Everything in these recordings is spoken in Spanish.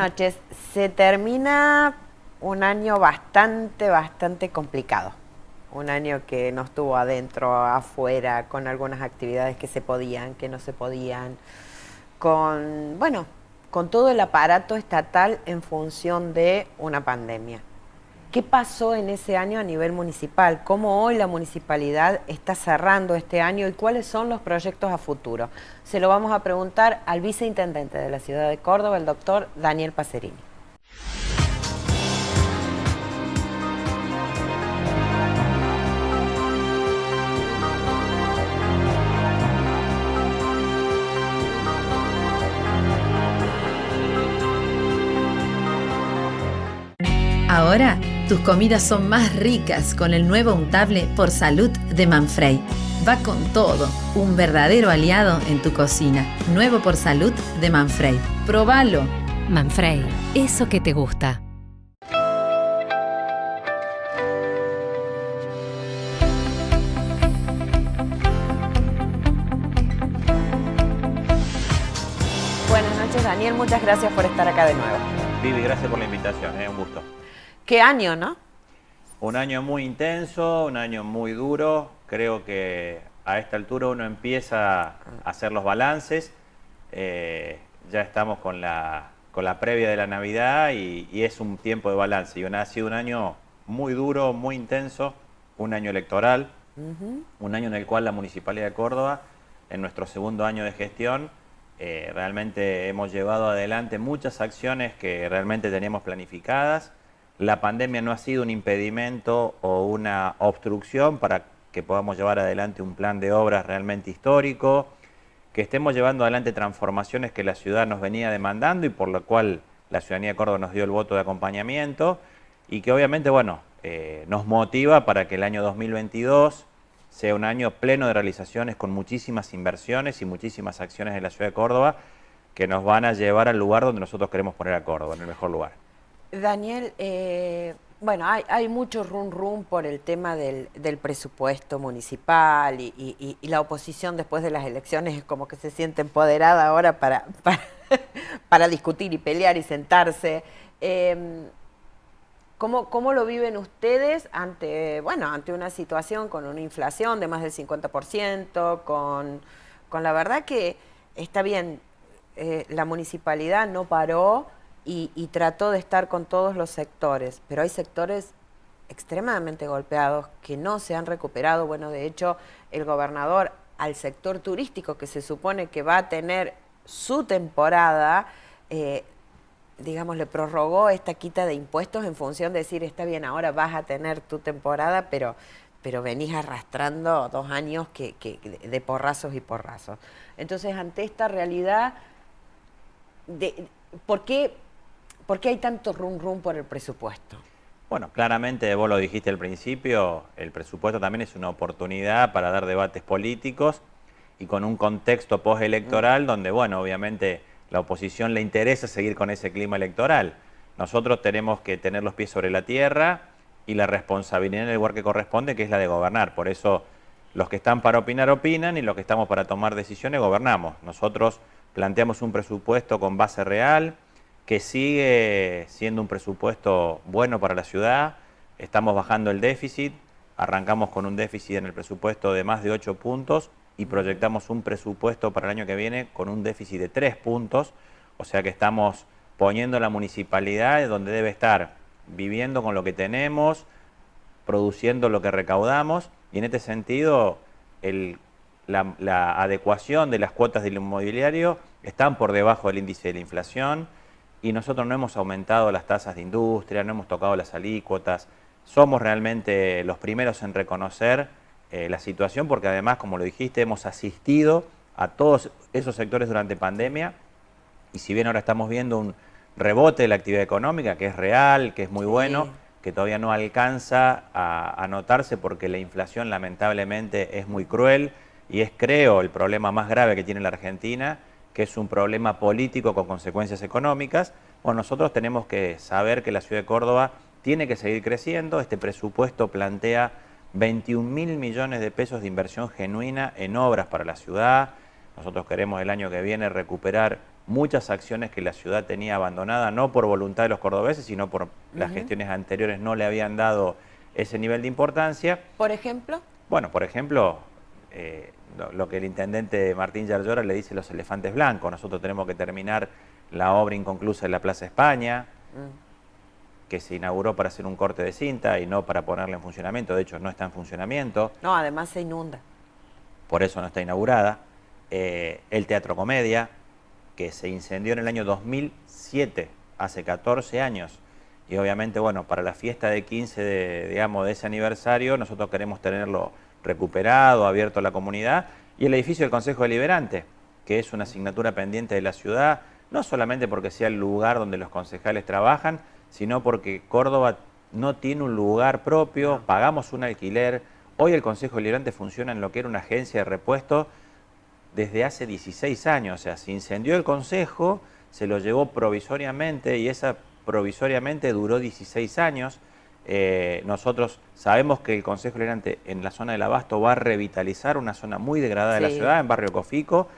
noches. Se termina un año bastante complicado. Un año que no estuvo adentro, afuera, con algunas actividades que se podían, que no se podían, con, bueno, con todo el aparato estatal en función de una pandemia. ¿Qué pasó en ese año a nivel municipal? ¿Cómo hoy la municipalidad está cerrando este año y cuáles son los proyectos a futuro? Se lo vamos a preguntar al viceintendente de la ciudad de Córdoba, el doctor Daniel Pacerini. Ahora, tus comidas son más ricas con el nuevo untable Por Salud de Manfrey. Va con todo, un verdadero aliado en tu cocina. Nuevo Por Salud de Manfrey. ¡Probalo! Manfrey, eso que te gusta. Buenas noches, Daniel. Muchas gracias por estar acá de nuevo. Vivi, gracias por la invitación, un gusto. ¿Qué año, no? Un año muy intenso, un año muy duro. Creo que a esta altura uno empieza a hacer los balances. Ya estamos con la previa de la Navidad y es un tiempo de balance. Y ha sido un año muy duro, muy intenso, un año electoral, un año en el cual la Municipalidad de Córdoba, en nuestro segundo año de gestión, realmente hemos llevado adelante muchas acciones que realmente teníamos planificadas. La pandemia no ha sido un impedimento o una obstrucción para que podamos llevar adelante un plan de obras realmente histórico, que estemos llevando adelante transformaciones que la ciudad nos venía demandando y por lo cual la ciudadanía de Córdoba nos dio el voto de acompañamiento y que obviamente, bueno, nos motiva para que el año 2022 sea un año pleno de realizaciones con muchísimas inversiones y muchísimas acciones en la ciudad de Córdoba que nos van a llevar al lugar donde nosotros queremos poner a Córdoba, en el mejor lugar. Daniel, bueno, hay mucho rum por el tema del presupuesto municipal y la oposición después de las elecciones es como que se siente empoderada ahora para discutir y pelear y sentarse. ¿Cómo lo viven ustedes ante una situación con una inflación de más del 50%, con la verdad que está bien, la municipalidad no paró y trató de estar con todos los sectores, pero hay sectores extremadamente golpeados que no se han recuperado? Bueno, de hecho, el gobernador al sector turístico, que se supone que va a tener su temporada, digamos, le prorrogó esta quita de impuestos en función de decir, está bien, ahora vas a tener tu temporada, pero venís arrastrando 2 años de porrazos y porrazos. Entonces, ante esta realidad, ¿por qué hay tanto rum por el presupuesto? Bueno, claramente vos lo dijiste al principio, el presupuesto también es una oportunidad para dar debates políticos y con un contexto postelectoral donde, bueno, obviamente la oposición le interesa seguir con ese clima electoral. Nosotros tenemos que tener los pies sobre la tierra y la responsabilidad en el lugar que corresponde, que es la de gobernar. Por eso los que están para opinar, opinan y los que estamos para tomar decisiones, gobernamos. Nosotros planteamos un presupuesto con base real, que sigue siendo un presupuesto bueno para la ciudad. Estamos bajando el déficit, arrancamos con un déficit en el presupuesto de más de 8 puntos y proyectamos un presupuesto para el año que viene con un déficit de 3 puntos, o sea que estamos poniendo la municipalidad donde debe estar, viviendo con lo que tenemos, produciendo lo que recaudamos, y en este sentido la adecuación de las cuotas del inmobiliario están por debajo del índice de la inflación, y nosotros no hemos aumentado las tasas de industria, no hemos tocado las alícuotas. Somos realmente los primeros en reconocer la situación, porque además, como lo dijiste, hemos asistido a todos esos sectores durante pandemia, y si bien ahora estamos viendo un rebote de la actividad económica, que es real, que es muy bueno, que todavía no alcanza a notarse porque la inflación lamentablemente es muy cruel y es, creo, el problema más grave que tiene la Argentina, que es un problema político con consecuencias económicas. Bueno, nosotros tenemos que saber que la ciudad de Córdoba tiene que seguir creciendo. Este presupuesto plantea 21.000 millones de pesos de inversión genuina en obras para la ciudad. Nosotros queremos el año que viene recuperar muchas acciones que la ciudad tenía abandonada, no por voluntad de los cordobeses, sino por las gestiones anteriores no le habían dado ese nivel de importancia. ¿Por ejemplo? Bueno, por ejemplo, lo que el intendente Martín Yarlora le dice a los elefantes blancos. Nosotros tenemos que terminar la obra inconclusa de la Plaza España, que se inauguró para hacer un corte de cinta y no para ponerla en funcionamiento. De hecho, no está en funcionamiento. No, además se inunda. Por eso no está inaugurada. El Teatro Comedia, que se incendió en el año 2007, hace 14 años. Y obviamente, bueno, para la fiesta de 15 de ese aniversario, nosotros queremos tenerlo recuperado, abierto a la comunidad. Y el edificio del Consejo Deliberante, que es una asignatura pendiente de la ciudad, no solamente porque sea el lugar donde los concejales trabajan, sino porque Córdoba no tiene un lugar propio, pagamos un alquiler. Hoy el Consejo Deliberante funciona en lo que era una agencia de repuesto desde hace 16 años. O sea, se incendió el Consejo, se lo llevó provisoriamente y esa provisoriamente duró 16 años. Nosotros sabemos que el Consejo Deliberante en la zona del Abasto va a revitalizar una zona muy degradada de la ciudad, en Barrio Cofico,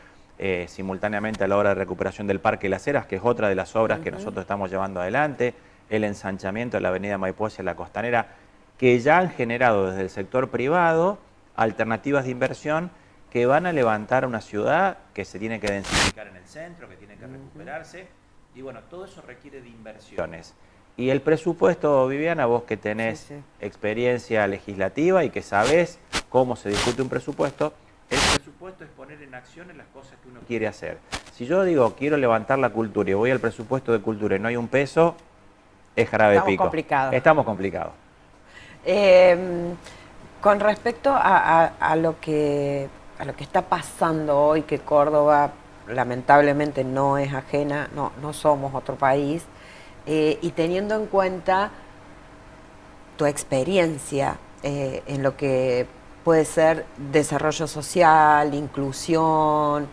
simultáneamente a la obra de recuperación del Parque Las Heras, que es otra de las obras que nosotros estamos llevando adelante, el ensanchamiento de la avenida Maipú hacia la Costanera, que ya han generado desde el sector privado alternativas de inversión que van a levantar una ciudad que se tiene que densificar en el centro, que tiene que recuperarse, y bueno, todo eso requiere de inversiones. Y el presupuesto, Viviana, vos que tenés experiencia legislativa y que sabés cómo se discute un presupuesto, el presupuesto es poner en acción las cosas que uno quiere hacer. Si yo digo, quiero levantar la cultura y voy al presupuesto de cultura y no hay un peso, es jarabe de pico. Estamos complicados. Con respecto a lo que está pasando hoy, que Córdoba lamentablemente no es ajena, no somos otro país, y teniendo en cuenta tu experiencia en lo que puede ser desarrollo social, inclusión,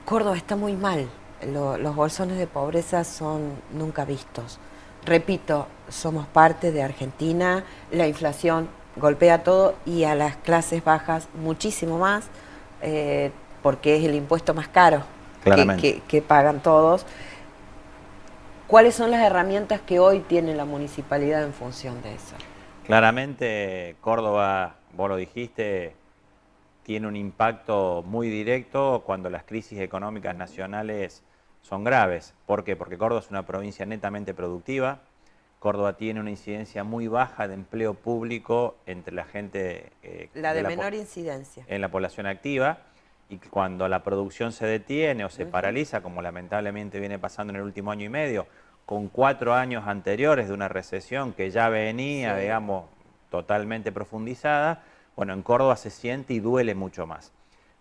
Córdoba está muy mal. Los bolsones de pobreza son nunca vistos. Repito, somos parte de Argentina, la inflación golpea todo y a las clases bajas muchísimo más, porque es el impuesto más caro que pagan todos. ¿Cuáles son las herramientas que hoy tiene la municipalidad en función de eso? Claramente Córdoba, vos lo dijiste, tiene un impacto muy directo cuando las crisis económicas nacionales son graves. ¿Por qué? Porque Córdoba es una provincia netamente productiva. Córdoba tiene una incidencia muy baja de empleo público entre la gente... la de menor incidencia. En la población activa. Y cuando la producción se detiene o se paraliza, como lamentablemente viene pasando en el último año y medio, con 4 años anteriores de una recesión que ya venía, digamos, totalmente profundizada, bueno, en Córdoba se siente y duele mucho más.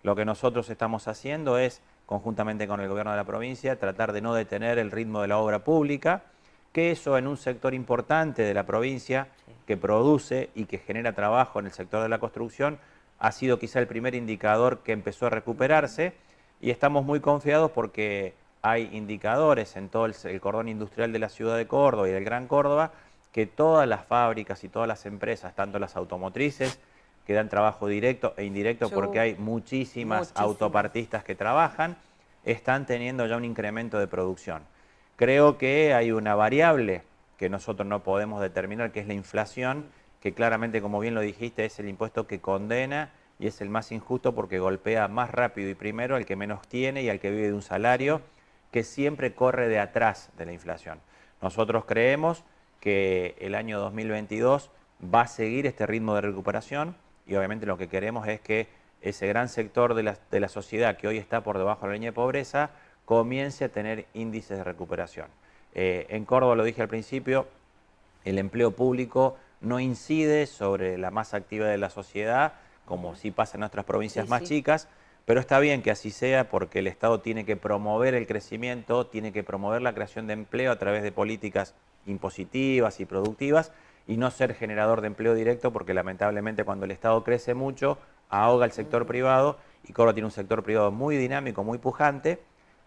Lo que nosotros estamos haciendo es, conjuntamente con el gobierno de la provincia, tratar de no detener el ritmo de la obra pública, que eso en un sector importante de la provincia que produce y que genera trabajo en el sector de la construcción, ha sido quizá el primer indicador que empezó a recuperarse y estamos muy confiados porque hay indicadores en todo el cordón industrial de la ciudad de Córdoba y del Gran Córdoba que todas las fábricas y todas las empresas, tanto las automotrices, que dan trabajo directo e indirecto porque hay muchísimas autopartistas que trabajan, están teniendo ya un incremento de producción. Creo que hay una variable que nosotros no podemos determinar, que es la inflación, que claramente, como bien lo dijiste, es el impuesto que condena y es el más injusto porque golpea más rápido y primero al que menos tiene y al que vive de un salario, que siempre corre de atrás de la inflación. Nosotros creemos que el año 2022 va a seguir este ritmo de recuperación y obviamente lo que queremos es que ese gran sector de la sociedad que hoy está por debajo de la línea de pobreza comience a tener índices de recuperación. En Córdoba, lo dije al principio, el empleo público no incide sobre la masa activa de la sociedad, como sí pasa en otras provincias más chicas, pero está bien que así sea porque el Estado tiene que promover el crecimiento, tiene que promover la creación de empleo a través de políticas impositivas y productivas y no ser generador de empleo directo porque lamentablemente cuando el Estado crece mucho, ahoga el sector privado y Córdoba tiene un sector privado muy dinámico, muy pujante,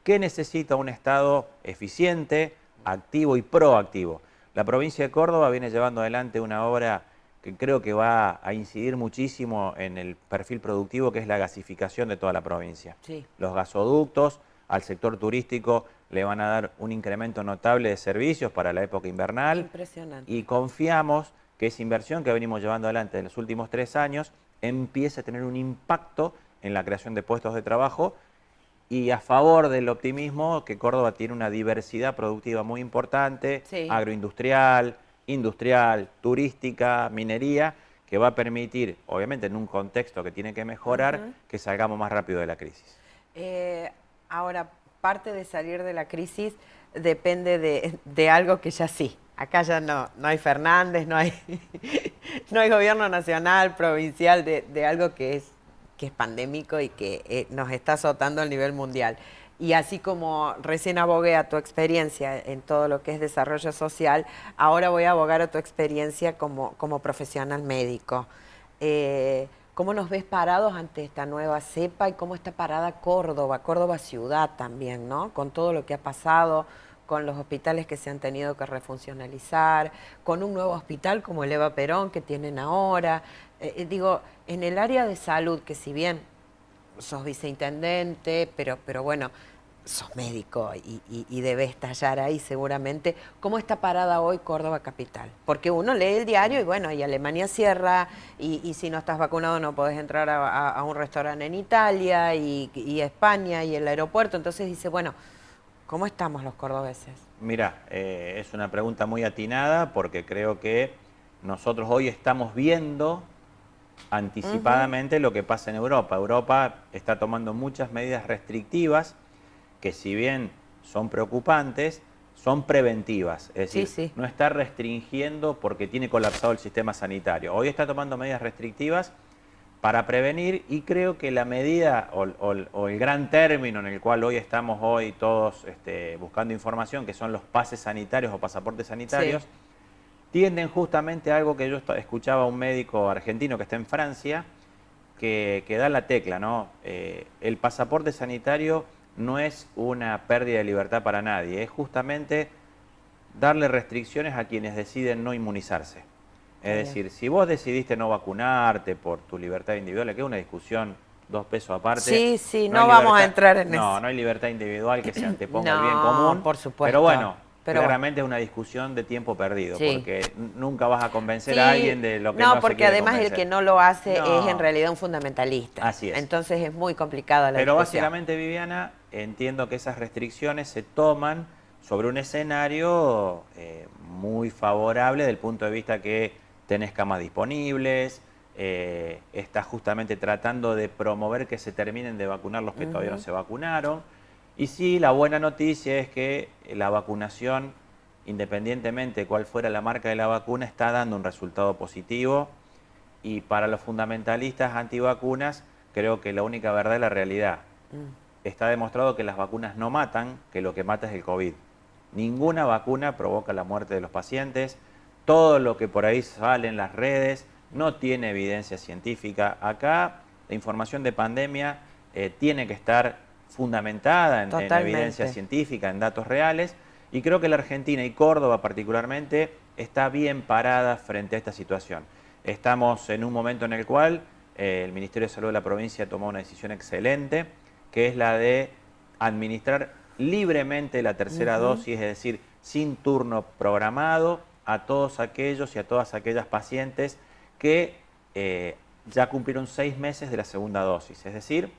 que necesita un Estado eficiente, activo y proactivo. La provincia de Córdoba viene llevando adelante una obra que creo que va a incidir muchísimo en el perfil productivo, que es la gasificación de toda la provincia. Los gasoductos al sector turístico le van a dar un incremento notable de servicios para la época invernal. Impresionante. Y confiamos que esa inversión que venimos llevando adelante en los últimos 3 años empiece a tener un impacto en la creación de puestos de trabajo y a favor del optimismo que Córdoba tiene una diversidad productiva muy importante, Sí. agroindustrial, industrial, turística, minería, que va a permitir, obviamente en un contexto que tiene que mejorar, que salgamos más rápido de la crisis. Ahora, parte de salir de la crisis depende de algo que ya sí. Acá ya no hay Fernández, no hay, no hay gobierno nacional, provincial, de algo que es pandémico y que nos está azotando a nivel mundial. Y así como recién abogué a tu experiencia en todo lo que es desarrollo social, ahora voy a abogar a tu experiencia como profesional médico. ¿Cómo nos ves parados ante esta nueva cepa y cómo está parada Córdoba ciudad también, ¿no? Con todo lo que ha pasado, con los hospitales que se han tenido que refuncionalizar, con un nuevo hospital como el Eva Perón que tienen ahora. Digo, en el área de salud, que si bien sos viceintendente, pero bueno, sos médico y debes estallar ahí seguramente. ¿Cómo está parada hoy Córdoba capital? Porque uno lee el diario y bueno, y Alemania cierra, y si no estás vacunado no podés entrar a un restaurante en Italia, y España, y el aeropuerto. Entonces dice, bueno, ¿cómo estamos los cordobeses? Mira, es una pregunta muy atinada porque creo que nosotros hoy estamos viendo anticipadamente lo que pasa en Europa. Europa está tomando muchas medidas restrictivas que si bien son preocupantes, son preventivas. Es decir, no está restringiendo porque tiene colapsado el sistema sanitario. Hoy está tomando medidas restrictivas para prevenir y creo que la medida o el gran término en el cual hoy estamos todos buscando información, que son los pases sanitarios o pasaportes sanitarios, tienden justamente a algo que yo escuchaba a un médico argentino que está en Francia, que da la tecla, ¿no? El pasaporte sanitario no es una pérdida de libertad para nadie, es justamente darle restricciones a quienes deciden no inmunizarse. Es decir, si vos decidiste no vacunarte por tu libertad individual, que es una discusión 2 pesos aparte. Sí, no vamos a entrar en eso. No hay libertad individual que se anteponga al bien común. Por supuesto. Pero bueno, claramente es una discusión de tiempo perdido, porque nunca vas a convencer a alguien de lo que no se porque quiere además convencer. El que no lo hace es en realidad un fundamentalista. Así es. Entonces es muy complicada la Pero discusión. básicamente, Viviana, entiendo que esas restricciones se toman sobre un escenario muy favorable desde el punto de vista que tenés camas disponibles, estás justamente tratando de promover que se terminen de vacunar los que todavía no se vacunaron. Y sí, la buena noticia es que la vacunación, independientemente de cuál fuera la marca de la vacuna, está dando un resultado positivo. Y para los fundamentalistas antivacunas, creo que la única verdad es la realidad. Está demostrado que las vacunas no matan, que lo que mata es el COVID. Ninguna vacuna provoca la muerte de los pacientes. Todo lo que por ahí sale en las redes no tiene evidencia científica. Acá la información de pandemia tiene que estar fundamentada en evidencia científica, en datos reales. Y creo que la Argentina y Córdoba particularmente está bien parada frente a esta situación. Estamos en un momento en el cual el Ministerio de Salud de la provincia tomó una decisión excelente, que es la de administrar libremente la tercera dosis, es decir, sin turno programado, a todos aquellos y a todas aquellas pacientes que ya cumplieron 6 meses de la segunda dosis. Es decir,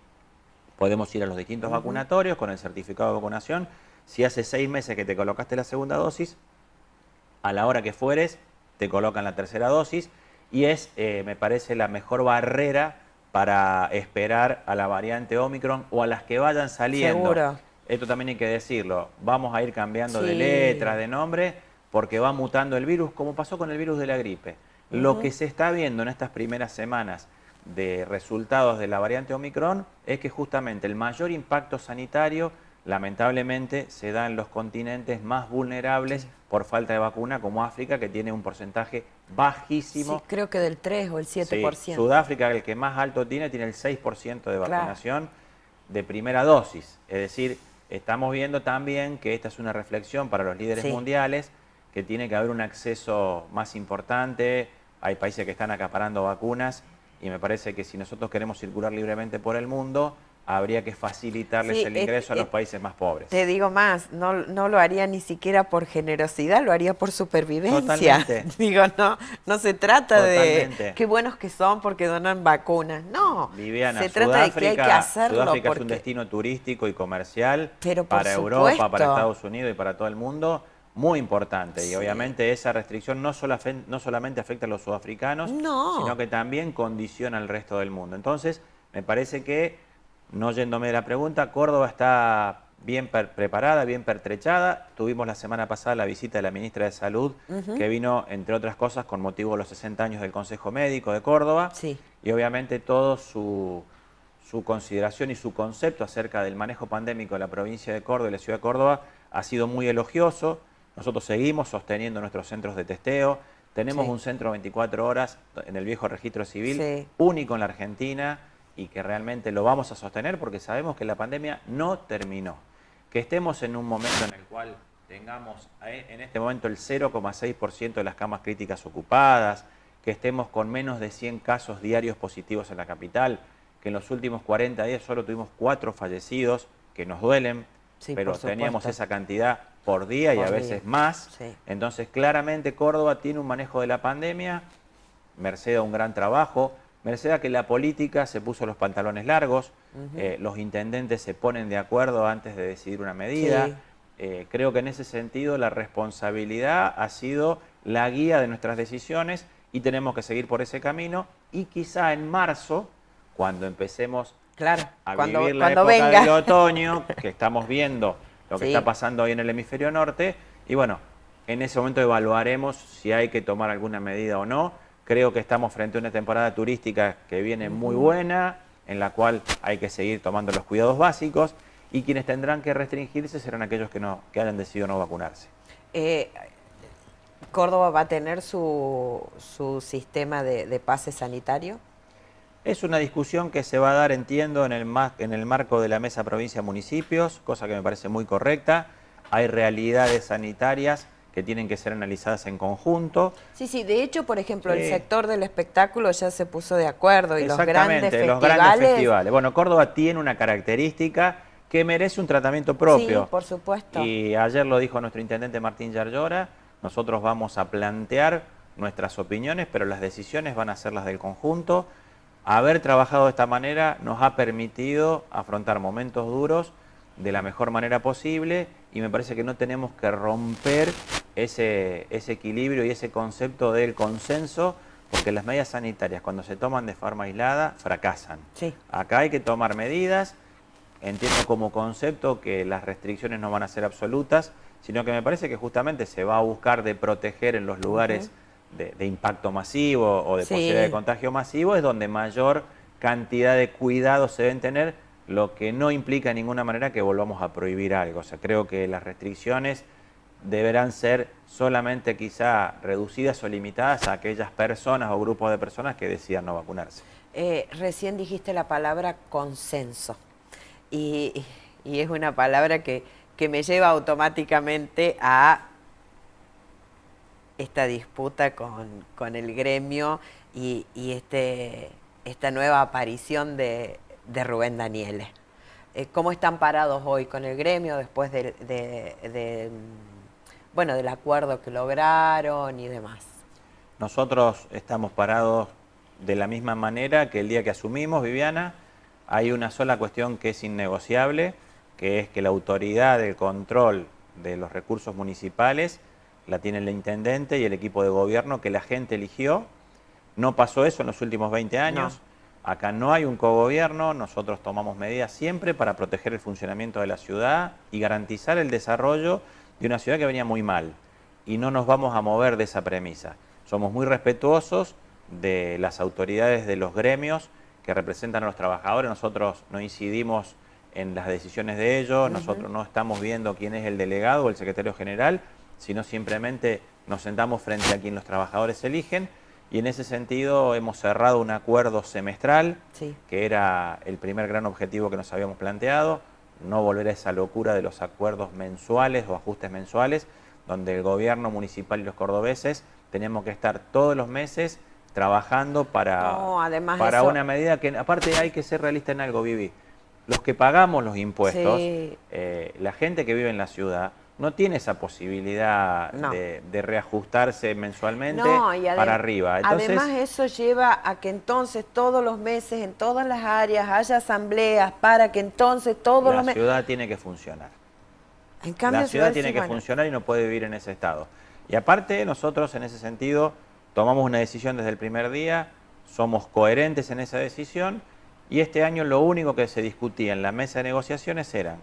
podemos ir a los distintos vacunatorios con el certificado de vacunación. Si hace 6 meses que te colocaste la segunda dosis, a la hora que fueres, te colocan la tercera dosis y es, me parece, la mejor barrera para esperar a la variante Omicron o a las que vayan saliendo. Seguro. Esto también hay que decirlo. Vamos a ir cambiando de letras, de nombre, porque va mutando el virus, como pasó con el virus de la gripe. Lo que se está viendo en estas primeras semanas de resultados de la variante Omicron es que justamente el mayor impacto sanitario, lamentablemente, se da en los continentes más vulnerables por falta de vacuna, como África, que tiene un porcentaje bajísimo. Sí, creo que del 3 o el 7%. Sí, Sudáfrica, el que más alto tiene el 6% de vacunación de primera dosis. Es decir, estamos viendo también que esta es una reflexión para los líderes mundiales, que tiene que haber un acceso más importante. Hay países que están acaparando vacunas y me parece que si nosotros queremos circular libremente por el mundo, habría que facilitarles Sí, el ingreso a los países más pobres. Te digo más, no lo haría ni siquiera por generosidad, lo haría por supervivencia. Totalmente. Digo, no se trata Totalmente. de qué buenos que son porque donan vacunas. No, Viviana, se trata de que hay que hacerlo. Sudáfrica es un porque, destino turístico y comercial pero por para Europa, para supuesto. Estados Unidos y para todo el mundo, muy importante. Y Sí. obviamente esa restricción no solamente afecta a los sudafricanos, No. sino que también condiciona al resto del mundo. Entonces, me parece que, no yéndome de la pregunta, Córdoba está bien preparada, bien pertrechada. Tuvimos la semana pasada la visita de la ministra de Salud, que vino, entre otras cosas, con motivo de los 60 años del Consejo Médico de Córdoba. Sí. Y obviamente todo su consideración y su concepto acerca del manejo pandémico de la provincia de Córdoba y la ciudad de Córdoba ha sido muy elogioso. Nosotros seguimos sosteniendo nuestros centros de testeo. Tenemos Sí. un centro 24 horas en el viejo registro civil, Sí. único en la Argentina, y que realmente lo vamos a sostener porque sabemos que la pandemia no terminó. Que estemos en un momento en el cual tengamos en este momento el 0,6% de las camas críticas ocupadas, que estemos con menos de 100 casos diarios positivos en la capital, que en los últimos 40 días solo tuvimos 4 fallecidos, que nos duelen, Sí, pero por teníamos supuesto. esa cantidad por día y Por a día. veces más. Sí. Entonces, claramente Córdoba tiene un manejo de la pandemia, merced a un gran trabajo, merced a que la política se puso los pantalones largos, los intendentes se ponen de acuerdo antes de decidir una medida. Sí. Creo que en ese sentido la responsabilidad ha sido la guía de nuestras decisiones y tenemos que seguir por ese camino, y quizá en marzo, cuando empecemos Claro, a cuando vivir la época venga. del otoño, que estamos viendo lo que Sí. está pasando hoy en el hemisferio norte, y bueno, en ese momento evaluaremos si hay que tomar alguna medida o no. Creo que estamos frente a una temporada turística que viene muy buena, en la cual hay que seguir tomando los cuidados básicos, y quienes tendrán que restringirse serán aquellos que hayan decidido no vacunarse. ¿Córdoba va a tener su sistema de pase sanitario? Es una discusión que se va a dar, entiendo, en el marco de la Mesa Provincia-Municipios, cosa que me parece muy correcta. Hay realidades sanitarias que tienen que ser analizadas en conjunto. Sí, de hecho, por ejemplo, el Sí. sector del espectáculo ya se puso de acuerdo y los grandes Exactamente, festivales. los grandes festivales. Bueno, Córdoba tiene una característica que merece un tratamiento propio. Sí, por supuesto. Y ayer lo dijo nuestro intendente Martín Yarlora, nosotros vamos a plantear nuestras opiniones, pero las decisiones van a ser las del conjunto. Haber trabajado de esta manera nos ha permitido afrontar momentos duros de la mejor manera posible, y me parece que no tenemos que romper ese equilibrio y ese concepto del consenso, porque las medidas sanitarias, cuando se toman de forma aislada, fracasan. Sí. Acá hay que tomar medidas. Entiendo como concepto que las restricciones no van a ser absolutas, sino que me parece que justamente se va a buscar de proteger en los lugares de impacto masivo o de Sí. posibilidad de contagio masivo, es donde mayor cantidad de cuidados se deben tener, lo que no implica de ninguna manera que volvamos a prohibir algo. O sea, creo que las restricciones deberán ser solamente quizá reducidas o limitadas a aquellas personas o grupos de personas que decidan no vacunarse. Recién dijiste la palabra consenso y es una palabra que me lleva automáticamente a esta disputa con el gremio y esta nueva aparición de Rubén Daniele. ¿Cómo están parados hoy con el gremio después bueno, del acuerdo que lograron y demás? Nosotros estamos parados de la misma manera que el día que asumimos, Viviana. Hay una sola cuestión que es innegociable, que es que la autoridad del control de los recursos municipales la tiene el intendente y el equipo de gobierno que la gente eligió. No pasó eso en los últimos 20 años. No. Acá no hay un cogobierno, nosotros tomamos medidas siempre para proteger el funcionamiento de la ciudad y garantizar el desarrollo de una ciudad que venía muy mal. Y no nos vamos a mover de esa premisa. Somos muy respetuosos de las autoridades de los gremios que representan a los trabajadores. Nosotros no incidimos en las decisiones de ellos, nosotros no estamos viendo quién es el delegado o el secretario general, sino simplemente nos sentamos frente a quien los trabajadores eligen, y en ese sentido hemos cerrado un acuerdo semestral, que era el primer gran objetivo que nos habíamos planteado, no volver a esa locura de los acuerdos mensuales o ajustes mensuales, donde el gobierno municipal y los cordobeses teníamos que estar todos los meses trabajando para una medida que, aparte hay que ser realista en algo, Vivi. los que pagamos los impuestos, Sí. La gente que vive en la ciudad no tiene esa posibilidad No. de reajustarse mensualmente No, y para arriba. Entonces, además eso lleva a que entonces todos los meses en todas las áreas haya asambleas para que entonces todos los la meses... ciudad tiene que funcionar. En cambio, La ciudad decís, tiene que bueno, funcionar y no puede vivir en ese estado. Y aparte, nosotros en ese sentido tomamos una decisión desde el primer día, somos coherentes en esa decisión y este año lo único que se discutía en la mesa de negociaciones era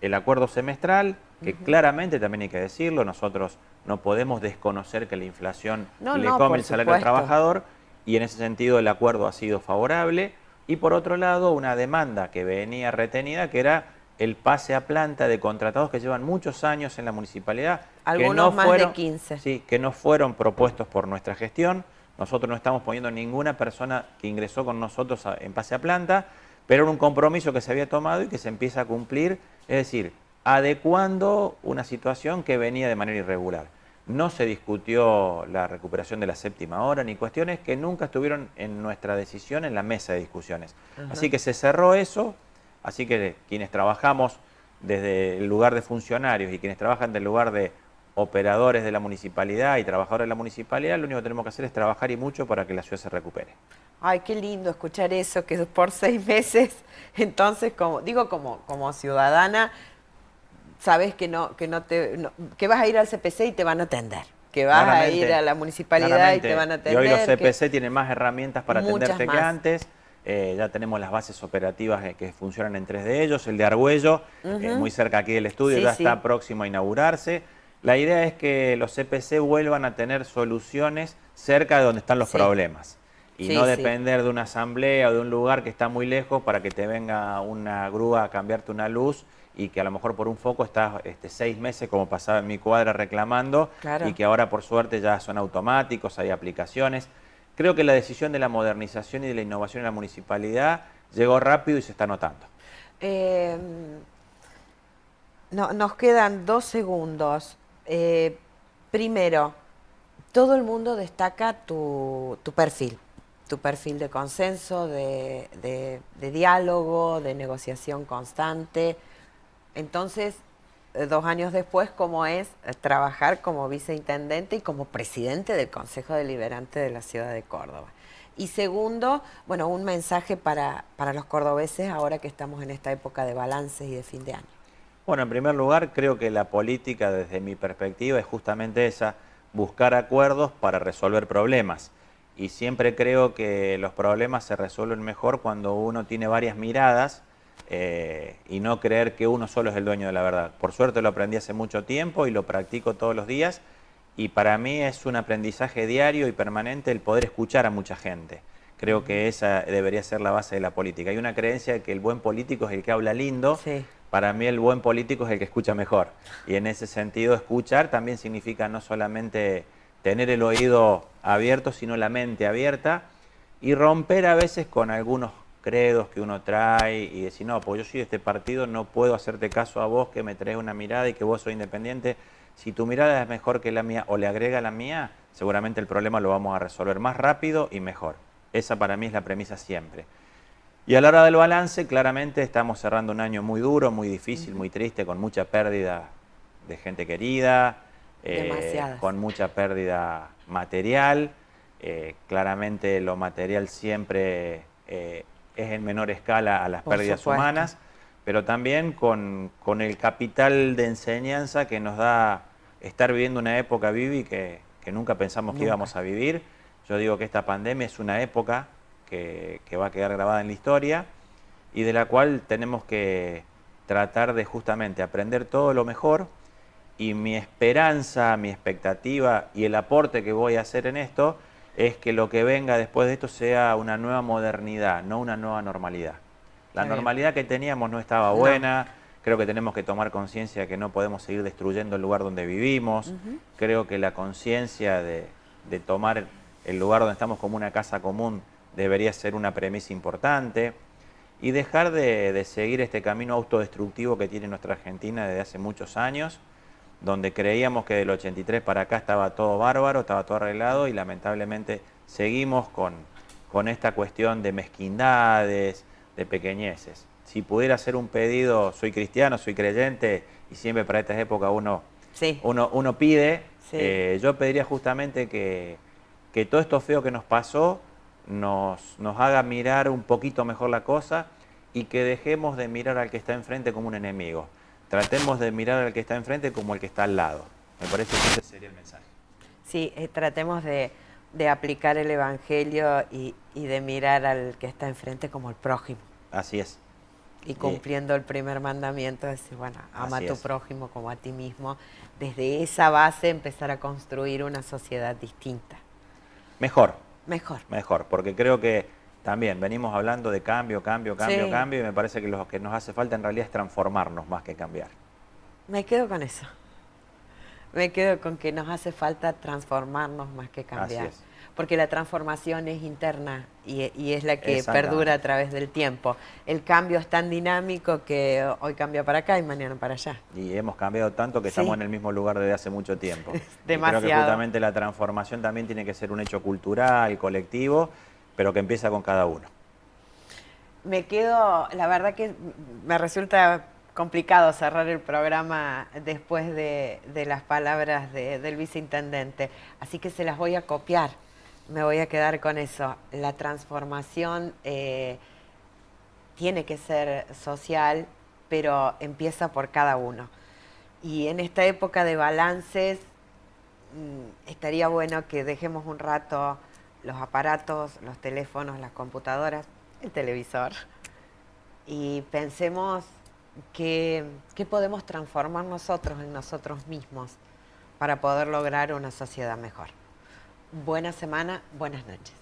el acuerdo semestral, que claramente también hay que decirlo, nosotros no podemos desconocer que la inflación No, le no, come por el salario al supuesto. trabajador y en ese sentido el acuerdo ha sido favorable. Y por otro lado, una demanda que venía retenida, que era el pase a planta de contratados que llevan muchos años en la municipalidad. Algunos más de 15. Sí, que no fueron propuestos por nuestra gestión. Nosotros no estamos poniendo ninguna persona que ingresó con nosotros en pase a planta, pero era un compromiso que se había tomado y que se empieza a cumplir, es decir, adecuando una situación que venía de manera irregular. No se discutió la recuperación de la séptima hora ni cuestiones que nunca estuvieron en nuestra decisión en la mesa de discusiones. Así que se cerró eso, así que quienes trabajamos desde el lugar de funcionarios y quienes trabajan del lugar de operadores de la municipalidad y trabajadores de la municipalidad, lo único que tenemos que hacer es trabajar y mucho para que la ciudad se recupere. Ay, qué lindo escuchar eso, que por 6 meses, entonces, como ciudadana, sabes que que vas a ir al CPC y te van a atender, que vas a ir a la municipalidad y te van a atender. Y hoy los CPC tienen más herramientas para atenderte más que antes. Ya tenemos las bases operativas que funcionan en 3 de ellos. El de Argüello, muy cerca aquí del estudio, Sí, ya sí. está próximo a inaugurarse. La idea es que los CPC vuelvan a tener soluciones cerca de donde están los Sí. problemas. Y Sí, no sí. depender de una asamblea o de un lugar que está muy lejos para que te venga una grúa a cambiarte una luz y que a lo mejor por un foco estás 6 meses, como pasaba en mi cuadra, reclamando, Claro. y que ahora por suerte ya son automáticos, hay aplicaciones. Creo que la decisión de la modernización y de la innovación en la municipalidad llegó rápido y se está notando. Nos quedan 2 segundos. Primero, todo el mundo destaca tu perfil de consenso, de diálogo, de negociación constante. Entonces, 2 años después, ¿cómo es trabajar como viceintendente y como presidente del Consejo Deliberante de la ciudad de Córdoba? Y segundo, bueno, un mensaje para los cordobeses ahora que estamos en esta época de balances y de fin de año. Bueno, en primer lugar, creo que la política, desde mi perspectiva, es justamente esa, buscar acuerdos para resolver problemas. Y siempre creo que los problemas se resuelven mejor cuando uno tiene varias miradas y no creer que uno solo es el dueño de la verdad. Por suerte lo aprendí hace mucho tiempo y lo practico todos los días. Y para mí es un aprendizaje diario y permanente el poder escuchar a mucha gente. Creo que esa debería ser la base de la política. Hay una creencia de que el buen político es el que habla lindo. Sí. Para mí el buen político es el que escucha mejor. Y en ese sentido escuchar también significa no solamente tener el oído abierto, sino la mente abierta y romper a veces con algunos credos que uno trae y decir, no, pues yo soy de este partido, no puedo hacerte caso a vos que me traes una mirada y que vos sos independiente. Si tu mirada es mejor que la mía o le agrega la mía, seguramente el problema lo vamos a resolver más rápido y mejor. Esa para mí es la premisa siempre. Y a la hora del balance, claramente estamos cerrando un año muy duro, muy difícil, muy triste, con mucha pérdida de gente querida, con mucha pérdida material. Claramente lo material siempre es en menor escala a las pérdidas humanas, pero también con el capital de enseñanza que nos da estar viviendo una época, Vivi, que nunca pensamos que íbamos a vivir. Yo digo que esta pandemia es una época que va a quedar grabada en la historia y de la cual tenemos que tratar de justamente aprender todo lo mejor. Y mi esperanza, mi expectativa y el aporte que voy a hacer en esto es que lo que venga después de esto sea una nueva modernidad, no una nueva normalidad. La normalidad que teníamos no estaba buena. Creo que tenemos que tomar conciencia de que no podemos seguir destruyendo el lugar donde vivimos. Creo que la conciencia de tomar el lugar donde estamos como una casa común debería ser una premisa importante. Y dejar de seguir este camino autodestructivo que tiene nuestra Argentina desde hace muchos años, donde creíamos que del 83 para acá estaba todo bárbaro, estaba todo arreglado y lamentablemente seguimos con esta cuestión de mezquindades, de pequeñeces. si pudiera hacer un pedido, soy cristiano, soy creyente, y siempre para estas épocas uno pide, Sí. yo pediría justamente que todo esto feo que nos pasó nos haga mirar un poquito mejor la cosa y que dejemos de mirar al que está enfrente como un enemigo. Tratemos de mirar al que está enfrente como el que está al lado. Me parece que ese sería el mensaje. Sí, tratemos de aplicar el Evangelio y de mirar al que está enfrente como el prójimo. Así es. Y cumpliendo el primer mandamiento, decir, bueno, ama a tu prójimo como a ti mismo. Desde esa base empezar a construir una sociedad distinta. Mejor. Mejor. Mejor, porque creo que también venimos hablando de cambio, y me parece que lo que nos hace falta en realidad es transformarnos más que cambiar. Me quedo con eso. Me quedo con que nos hace falta transformarnos más que cambiar. Así es. Porque la transformación es interna y es la que perdura a través del tiempo. El cambio es tan dinámico que hoy cambia para acá y mañana para allá. Y hemos cambiado tanto que estamos en el mismo lugar desde hace mucho tiempo. Demasiado. Y creo que justamente la transformación también tiene que ser un hecho cultural, colectivo, pero que empieza con cada uno. Me quedo, la verdad que me resulta complicado cerrar el programa después de las palabras del viceintendente, así que se las voy a copiar. Me voy a quedar con eso. La transformación tiene que ser social, pero empieza por cada uno. Y en esta época de balances, estaría bueno que dejemos un rato los aparatos, los teléfonos, las computadoras, el televisor, y pensemos qué podemos transformar nosotros en nosotros mismos para poder lograr una sociedad mejor. Buena semana, buenas noches.